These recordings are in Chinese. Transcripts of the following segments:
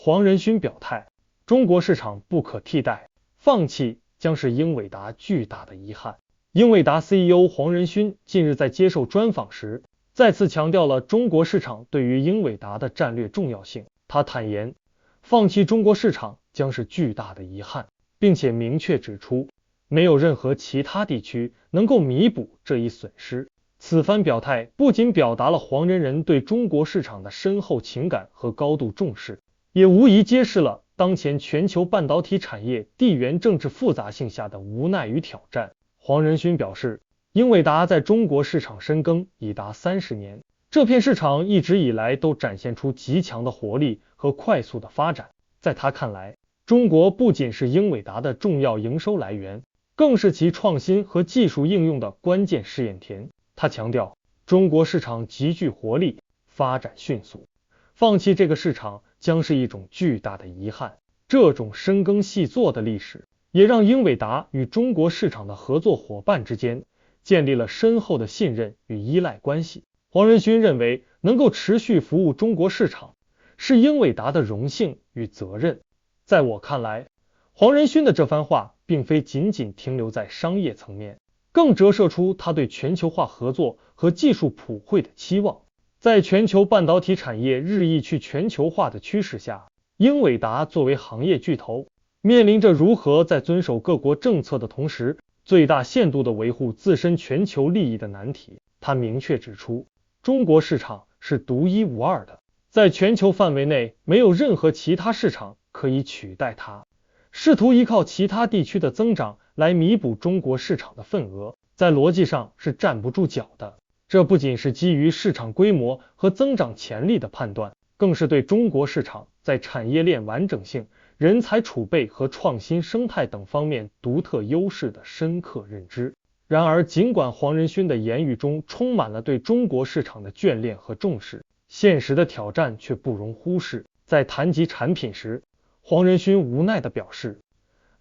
黄仁勋表态，中国市场不可替代，放弃将是英伟达巨大的遗憾。英伟达 CEO 黄仁勋近日在接受专访时，再次强调了中国市场对于英伟达的战略重要性。他坦言，放弃中国市场将是巨大的遗憾，并且明确指出，没有任何其他地区能够弥补这一损失。此番表态不仅表达了黄仁仁对中国市场的深厚情感和高度重视，也无疑揭示了当前全球半导体产业地缘政治复杂性下的无奈与挑战。黄仁勋表示，英伟达在中国市场深耕已达30年，这片市场一直以来都展现出极强的活力和快速的发展。在他看来，中国不仅是英伟达的重要营收来源，更是其创新和技术应用的关键试验田。他强调，中国市场极具活力，发展迅速，放弃这个市场将是一种巨大的遗憾。这种深耕细作的历史，也让英伟达与中国市场的合作伙伴之间建立了深厚的信任与依赖关系。黄仁勋认为，能够持续服务中国市场，是英伟达的荣幸与责任。在我看来，黄仁勋的这番话并非仅仅停留在商业层面，更折射出他对全球化合作和技术普惠的期望。在全球半导体产业日益去全球化的趋势下，英伟达作为行业巨头，面临着如何在遵守各国政策的同时，最大限度地维护自身全球利益的难题。他明确指出，中国市场是独一无二的，在全球范围内没有任何其他市场可以取代它。试图依靠其他地区的增长来弥补中国市场的份额，在逻辑上是站不住脚的。这不仅是基于市场规模和增长潜力的判断，更是对中国市场在产业链完整性、人才储备和创新生态等方面独特优势的深刻认知。然而，尽管黄仁勋的言语中充满了对中国市场的眷恋和重视，现实的挑战却不容忽视。在谈及产品时，黄仁勋无奈地表示，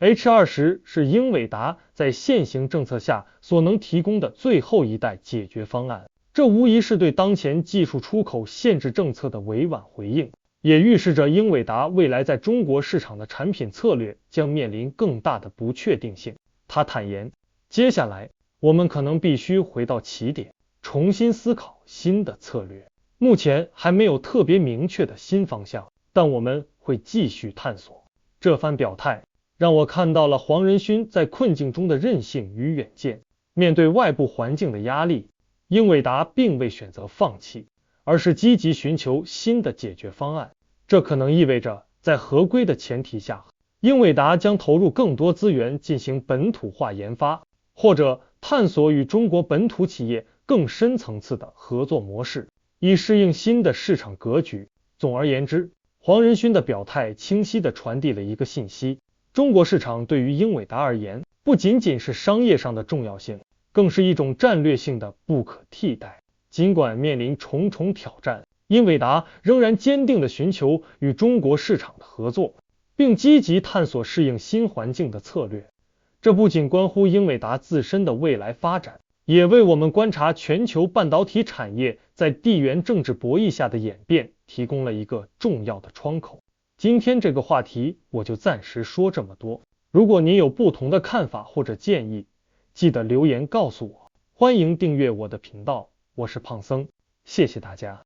H20 是英伟达在现行政策下所能提供的最后一代解决方案，这无疑是对当前技术出口限制政策的委婉回应，也预示着英伟达未来在中国市场的产品策略将面临更大的不确定性。他坦言，接下来我们可能必须回到起点，重新思考新的策略。目前还没有特别明确的新方向，但我们会继续探索。这番表态让我看到了黄仁勋在困境中的韧性与远见。面对外部环境的压力，英伟达并未选择放弃，而是积极寻求新的解决方案。这可能意味着，在合规的前提下，英伟达将投入更多资源进行本土化研发，或者探索与中国本土企业更深层次的合作模式，以适应新的市场格局。总而言之，黄仁勋的表态清晰地传递了一个信息：中国市场对于英伟达而言，不仅仅是商业上的重要性，更是一种战略性的不可替代。尽管面临重重挑战，英伟达仍然坚定地寻求与中国市场的合作，并积极探索适应新环境的策略。这不仅关乎英伟达自身的未来发展，也为我们观察全球半导体产业在地缘政治博弈下的演变提供了一个重要的窗口。今天这个话题我就暂时说这么多，如果您有不同的看法或者建议，记得留言告诉我。欢迎订阅我的频道，我是胖僧，谢谢大家。